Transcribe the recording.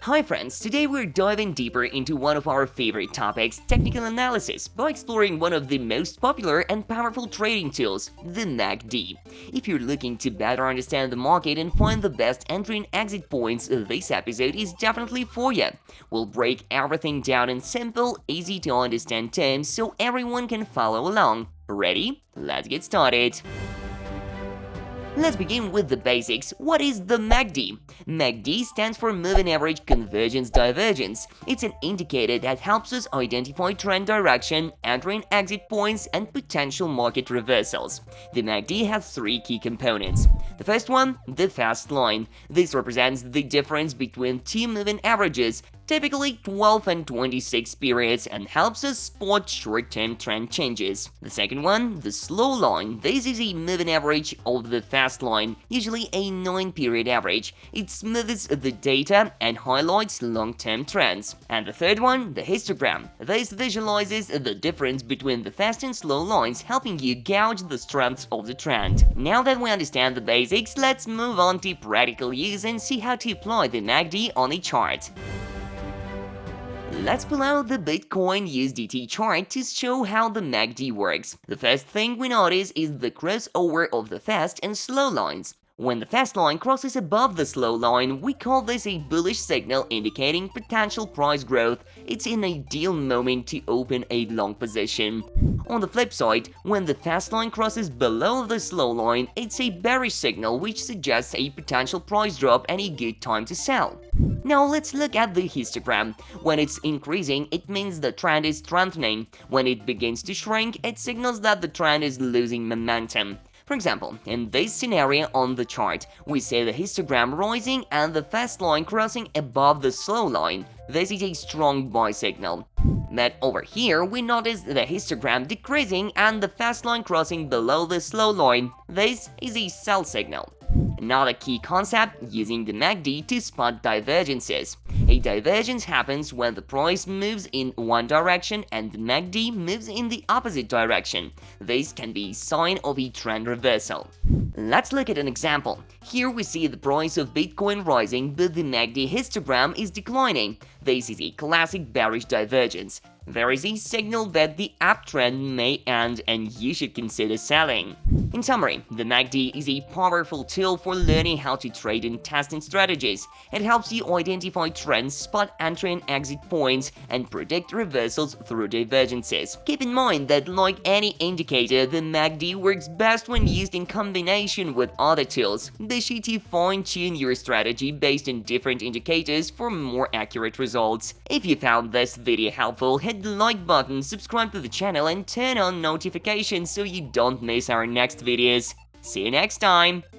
Hi friends, today we're diving deeper into one of our favorite topics, technical analysis, by exploring one of the most popular and powerful trading tools, the MACD. If you're looking to better understand the market and find the best entry and exit points, this episode is definitely for you. We'll break everything down in simple, easy to understand terms so everyone can follow along. Ready? Let's get started. Let's begin with the basics. What is the MACD? MACD stands for Moving Average Convergence Divergence. It's an indicator that helps us identify trend direction, entry and exit points, and potential market reversals. The MACD has three key components. The first one, the fast line. This represents the difference between two moving averages, typically 12 and 26 periods, and helps us spot short-term trend changes. The second one, the slow line. This is a moving average of the fast line, usually a 9-period average. It smooths the data and highlights long-term trends. And the third one, the histogram. This visualizes the difference between the fast and slow lines, helping you gauge the strength of the trend. Now that we understand the basics, let's move on to practical use and see how to apply the MACD on a chart. Let's pull out the Bitcoin USDT chart to show how the MACD works. The first thing we notice is the crossover of the fast and slow lines. When the fast line crosses above the slow line, we call this a bullish signal indicating potential price growth. It's an ideal moment to open a long position. On the flip side, when the fast line crosses below the slow line, it's a bearish signal which suggests a potential price drop and a good time to sell. Now let's look at the histogram. When it's increasing, it means the trend is strengthening. When it begins to shrink, it signals that the trend is losing momentum. For example, in this scenario on the chart, we see the histogram rising and the fast line crossing above the slow line. This is a strong buy signal. But over here, we notice the histogram decreasing and the fast line crossing below the slow line. This is a sell signal. Another key concept, using the MACD to spot divergences. A divergence happens when the price moves in one direction and the MACD moves in the opposite direction. This can be a sign of a trend reversal. Let's look at an example. Here we see the price of Bitcoin rising, but the MACD histogram is declining. This is a classic bearish divergence. There is a signal that the uptrend may end and you should consider selling. In summary, the MACD is a powerful tool for learning how to trade and testing strategies. It helps you identify trends, spot entry and exit points, and predict reversals through divergences. Keep in mind that, like any indicator, the MACD works best when used in combination with other tools. Be sure to fine-tune your strategy based on different indicators for more accurate results. If you found this video helpful, hit the like button, subscribe to the channel, and turn on notifications so you don't miss our next videos. See you next time!